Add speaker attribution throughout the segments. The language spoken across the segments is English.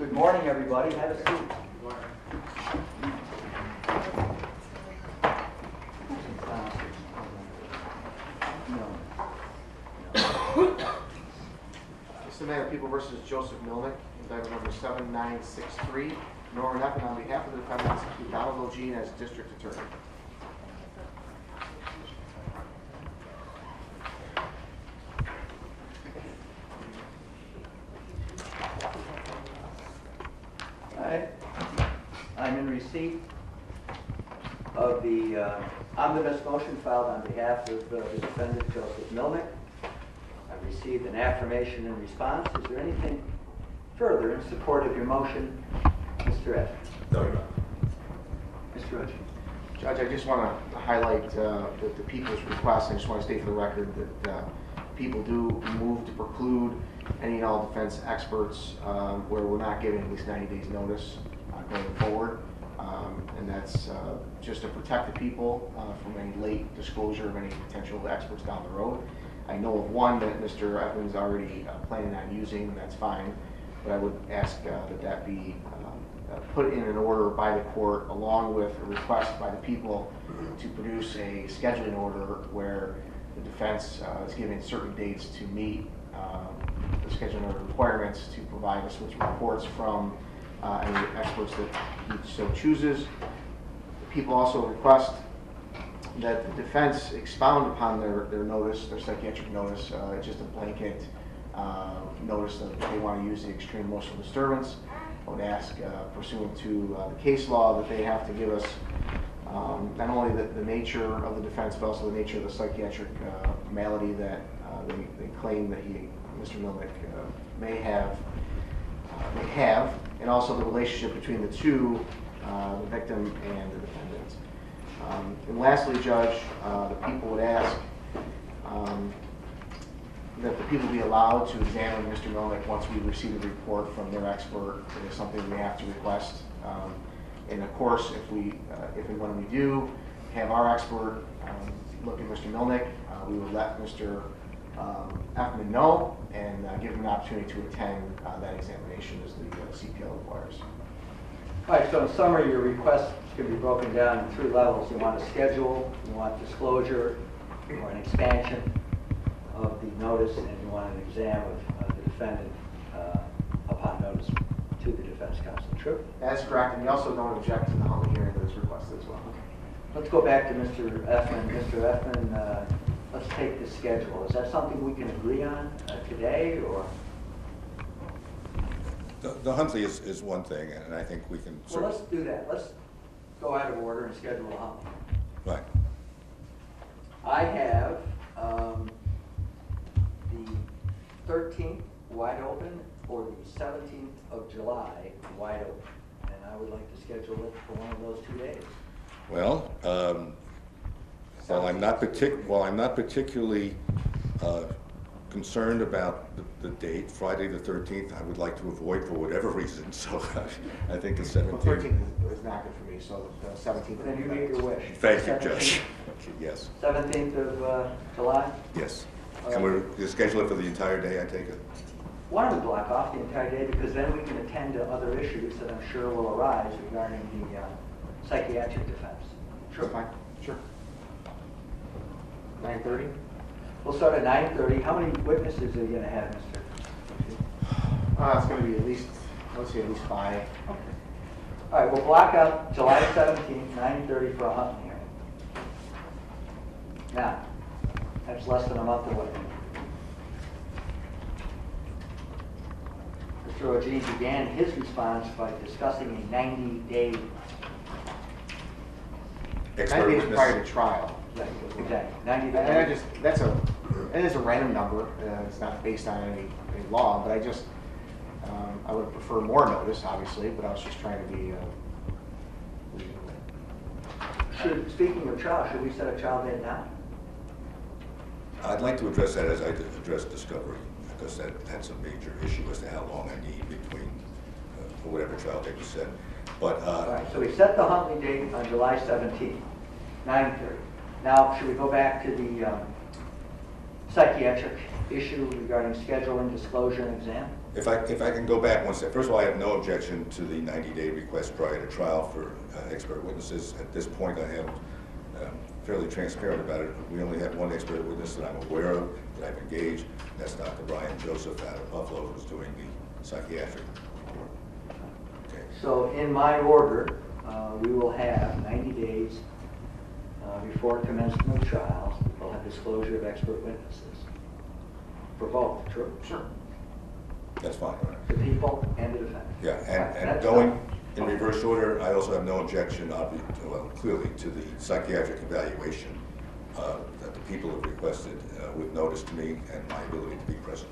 Speaker 1: Good morning, everybody. Have a seat.
Speaker 2: Good morning. This is the matter of People versus Joseph Mlyniec, indictment number 7963. Norman Effman on behalf of the defendants, Donald O'Gene as district attorney.
Speaker 1: I'm in receipt of the omnibus motion filed on behalf of the defendant, Joseph Mlyniec. I've received an affirmation in response. Is there anything further in support of your motion, Mr. Effman?
Speaker 2: No, Your Honor.
Speaker 1: Mr. O'Gene.
Speaker 2: Judge, I just want to highlight the people's request. I just want to state for the record that people do move to preclude any and all defense experts where we're not giving at least 90 days notice going forward. And that's just to protect the people from any late disclosure of any potential experts down the road. I know of one that Mr. Effman's already planning on using, and that's fine. But I would ask that be put in an order by the court along with a request by the people to produce a scheduling order where the defense is given certain dates to meet the scheduling order requirements to provide us with reports from any experts that he so chooses. The people also request that the defense expound upon their notice, their psychiatric notice, just a blanket notice that they want to use the extreme emotional disturbance. I would ask, pursuant to the case law, that they have to give us not only the nature of the defense, but also the nature of the psychiatric malady that they claim that Mr. Mlyniec may have, and also the relationship between the two, the victim and the defendant. And lastly, Judge, the people would ask that the people be allowed to examine Mr. Mlyniec once we receive a report from their expert. It is something we have to request. And of course, if and when we do have our expert look at Mr. Mlyniec, we will let Mr. Effman know and give him an opportunity to attend that examination as the CPL requires.
Speaker 1: All right, so in summary, your request can be broken down in 3 levels. You want a schedule, you want disclosure, or an expansion of the notice, and you want an exam of the defendant upon notice to the defense counsel. True?
Speaker 2: That's correct, and we also don't object to the Huntley hearing that is requested as well.
Speaker 1: Okay. Let's go back to Mr. Effman. Mr. Effman, let's take the schedule. Is that something we can agree on today, or?
Speaker 3: The Huntley is one thing, and I think we can.
Speaker 1: Well, let's do that. Let's go out of order and schedule the Huntley.
Speaker 3: Right.
Speaker 1: I have the 13th wide open, or the 17th of July wide open, and I would like to schedule it for one of those 2 days.
Speaker 3: Well, while I'm not particularly concerned about the date, Friday the 13th, I would like to avoid for whatever reason. So I think the 17th.
Speaker 2: Well, 13th is not good for me, so the 17th.
Speaker 1: Then you make your wish.
Speaker 3: Thank you, Judge. Yes.
Speaker 1: 17th of July?
Speaker 3: Yes. And we're schedule it for the entire day, I take it?
Speaker 1: Why don't we block off the entire day, because then we can attend to other issues that I'm sure will arise regarding the psychiatric defense.
Speaker 2: Sure, fine. Sure. 9:30?
Speaker 1: We'll start at 9:30. How many witnesses are you going to have, Mr.?
Speaker 2: It's going to be at least 5.
Speaker 1: Okay. All right, we'll block out July 17th, 9:30 for a Huntley hearing. Now, that's less than a month away. Mr. O'Gene began his response by discussing a 90-day.
Speaker 2: 90 days prior to trial.
Speaker 1: Right, exactly. 90 days.
Speaker 2: And it is a random number. It's not based on any law, but I would prefer more notice, obviously, but I was just trying to be reasonable.
Speaker 1: Speaking of trial, should we set a trial date now?
Speaker 3: I'd like to address that as I address discovery, because that's a major issue as to how long I need between whatever trial date was set. But
Speaker 1: all right, so we set the Huntley date on July 17th, 9:30. Now, should we go back to the psychiatric issue regarding scheduling, disclosure, and exam?
Speaker 3: If I can go back one step, first of all, I have no objection to the 90-day request prior to trial for expert witnesses. At this point, I am fairly transparent about it. We only have one expert witness that I'm aware of, that I've engaged. That's Dr. Brian Joseph out of Buffalo, who's doing the psychiatric report. Okay.
Speaker 1: So in my order, we will have 90 days before commencement of trials. We'll have disclosure of expert witnesses for both, true?
Speaker 2: Sure.
Speaker 3: That's fine.
Speaker 1: The people and the defendant.
Speaker 3: Yeah, and going in reverse order, I also have no objection, clearly, to the psychiatric evaluation that the people have requested with notice to me and my ability to be present.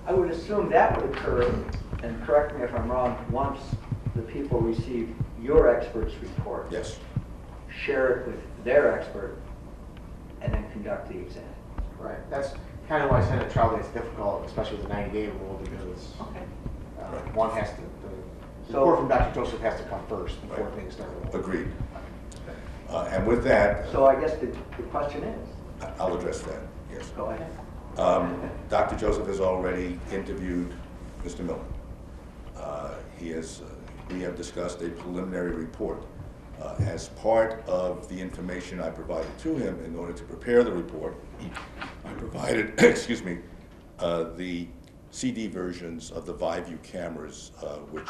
Speaker 1: I would assume that would occur, and correct me if I'm wrong, once the people receive your expert's report.
Speaker 3: Yes.
Speaker 1: Share it with their expert, and then conduct the exam.
Speaker 2: Right. That's kind of why I said at trial day it's difficult, especially with the 90-day rule, because
Speaker 1: Okay.
Speaker 2: one has to, the report from Dr. Joseph has to come first before things start.
Speaker 3: Agreed. And with that,
Speaker 1: So I guess the question is,
Speaker 3: I'll address that, yes.
Speaker 1: go ahead.
Speaker 3: Dr. Joseph has already interviewed Mr. Miller. We have discussed a preliminary report. As part of the information I provided to him in order to prepare the report, I provided, excuse me, the CD versions of the ViView cameras, which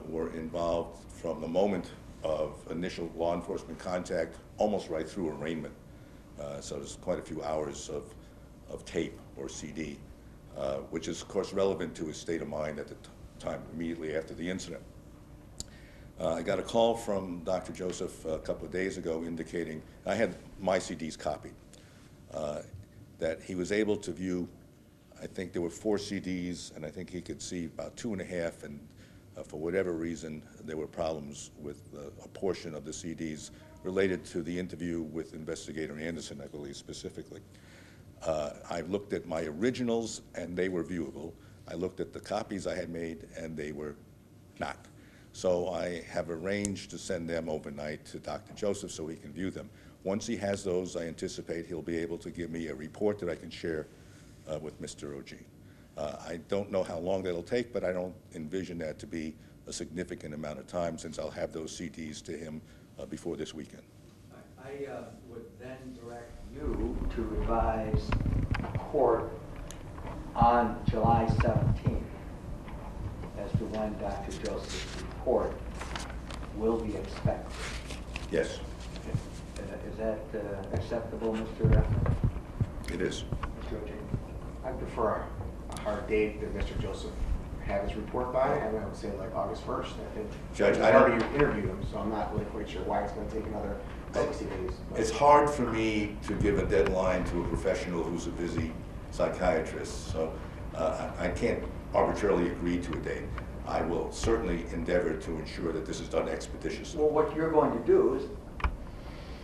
Speaker 3: were involved from the moment of initial law enforcement contact almost right through arraignment. So there's quite a few hours of tape or CD, which is, of course, relevant to his state of mind at the time immediately after the incident. I got a call from Dr. Joseph a couple of days ago indicating, I had my CDs copied, that he was able to view, I think there were 4 CDs, and I think he could see about 2.5, and for whatever reason, there were problems with a portion of the CDs related to the interview with Investigator Anderson, I believe, specifically. I looked at my originals, and they were viewable. I looked at the copies I had made, and they were not. So I have arranged to send them overnight to Dr. Joseph so he can view them. Once he has those, I anticipate he'll be able to give me a report that I can share with Mr. Ogee. I don't know how long that'll take, but I don't envision that to be a significant amount of time since I'll have those CDs to him before this weekend.
Speaker 1: I would then direct you to advise court on July 17th as to when Dr. Joseph's report will be expected.
Speaker 3: Yes.
Speaker 1: Is that acceptable, Mr. Effman?
Speaker 3: It is.
Speaker 1: Mr. Ogee?
Speaker 2: I prefer a hard date that Mr. Joseph have his report by, and I would say like August 1st. I think
Speaker 3: Judge,
Speaker 2: I've already interviewed him, so I'm not really quite sure why it's going to take another 60 days. But
Speaker 3: It's hard for me to give a deadline to a professional who's a busy psychiatrist, so I can't arbitrarily agree to a date. I will certainly endeavor to ensure that this is done expeditiously.
Speaker 1: Well, what you're going to do is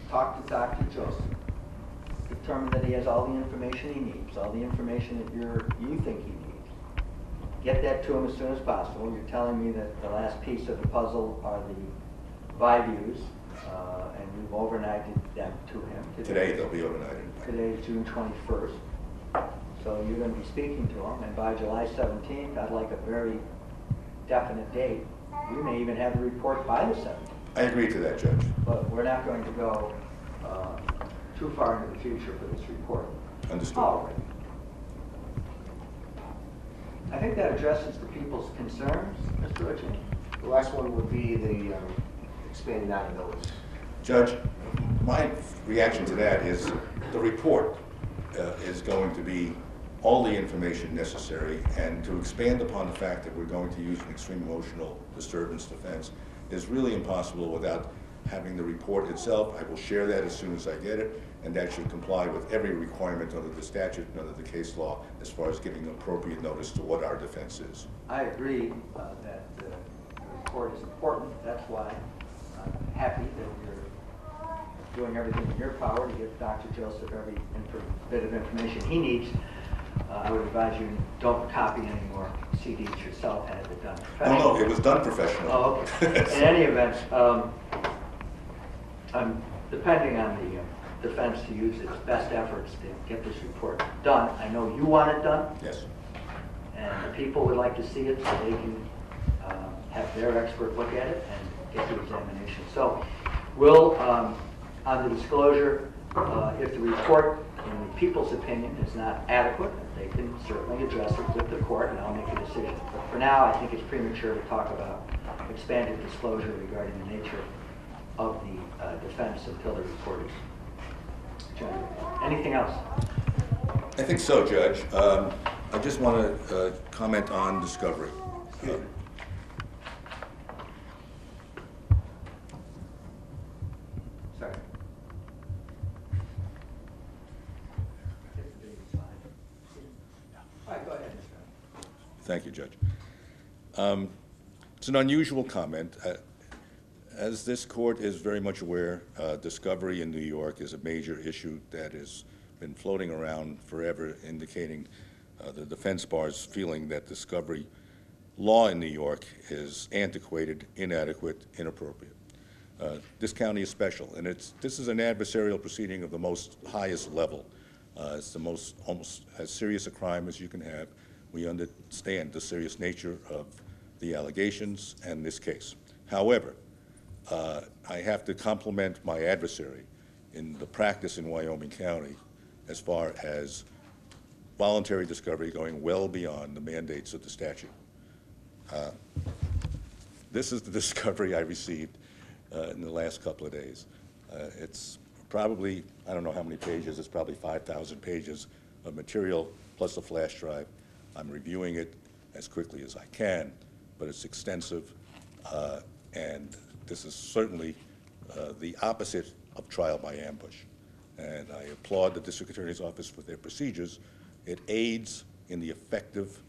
Speaker 1: talk to Dr. Joseph, determine that he has all the information he needs, all the information that you think he needs. Get that to him as soon as possible. You're telling me that the last piece of the puzzle are the ViViews, and you've overnighted them to him.
Speaker 3: Today they'll be overnighted.
Speaker 1: Today is June 21st. So you're going to be speaking to him, and by July 17th, I'd like a very definite date. We may even have the report by the 17th.
Speaker 3: I agree to that, Judge.
Speaker 1: But we're not going to go too far into the future for this report.
Speaker 3: Understood.
Speaker 1: All right. I think that addresses the people's concerns, Mr. Ogee.
Speaker 2: the last one would be the expanding out of notice.
Speaker 3: Judge, my reaction to that is the report is going to be all the information necessary, and to expand upon the fact that we're going to use an extreme emotional disturbance defense is really impossible without having the report itself. I will share that as soon as I get it, and that should comply with every requirement under the statute and under the case law as far as giving appropriate notice to what our defense is.
Speaker 1: I agree that the report is important. That's why I'm happy that you're doing everything in your power to give Dr. Joseph every bit of information he needs. I would advise you don't copy any more CDs yourself. Had it done professionally.
Speaker 3: No, it was done professionally.
Speaker 1: Oh, okay. In any event, I'm depending on the defense to use its best efforts to get this report done. I know you want it done,
Speaker 3: Yes.
Speaker 1: and the people would like to see it so they can have their expert look at it and get the examination. So we'll, on the disclosure, if the report, in the people's opinion, is not adequate, they can certainly address it with the court, and I'll make a decision. But for now, I think it's premature to talk about expanded disclosure regarding the nature of the defense until the report is generated. Anything else?
Speaker 3: I think so, Judge. I just want to comment on discovery.
Speaker 1: Sorry. All right, go ahead, Mr.
Speaker 3: Thank you, Judge. It's an unusual comment. As this court is very much aware, discovery in New York is a major issue that has been floating around forever, indicating the defense bar's feeling that discovery law in New York is antiquated, inadequate, inappropriate. This county is special, and this is an adversarial proceeding of the most highest level. It's the most, almost as serious a crime as you can have. We understand the serious nature of the allegations and this case. However, I have to compliment my adversary in the practice in Wyoming County as far as voluntary discovery going well beyond the mandates of the statute. This is the discovery I received in the last couple of days. It's probably, I don't know how many pages, it's probably 5,000 pages of material plus a flash drive. I'm reviewing it as quickly as I can, but it's extensive, and this is certainly the opposite of trial by ambush. And I applaud the District Attorney's Office for their procedures. It aids in the effective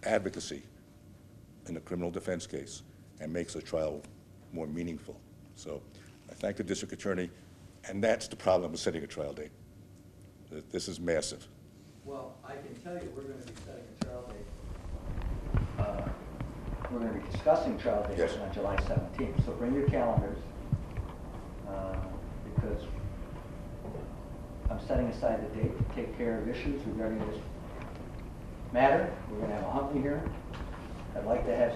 Speaker 3: advocacy in a criminal defense case and makes a trial more meaningful. So I thank the District Attorney, and that's the problem with setting a trial date. This is massive.
Speaker 1: Well, I can tell you we're going to be setting a trial date. We're going to be discussing trial dates
Speaker 3: Yes.
Speaker 1: on July 17th. So bring your calendars, because I'm setting aside the date to take care of issues regarding this matter. We're going to have a Huntley hearing. I'd like to have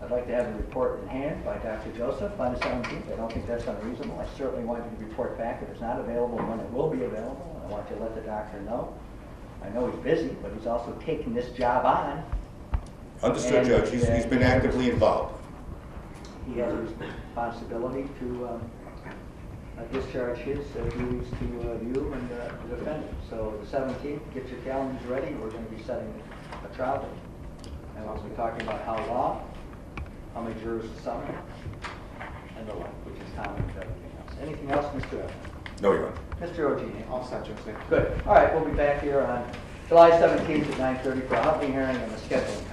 Speaker 1: the report in hand by Dr. Joseph on the 17th. I don't think that's unreasonable. I certainly want you to report back if it's not available when it will be available. I want you to let the doctor know. I know he's busy, but he's also taking this job on.
Speaker 3: Understood, Judge. He's been actively involved.
Speaker 1: He has a responsibility to discharge his duties to you and the defendant. So the 17th, get your calendars ready. We're going to be setting a trial date. And we'll be talking about how long, how many jurors to summon, and the like, which is common with everything else. Anything else, Mr. Evans?
Speaker 3: No, Your Honor.
Speaker 1: Mr. Ogini?
Speaker 2: All set, Judge.
Speaker 1: Good. All right, we'll be back here on July 17th at 9:30 for a Huntley hearing and a scheduling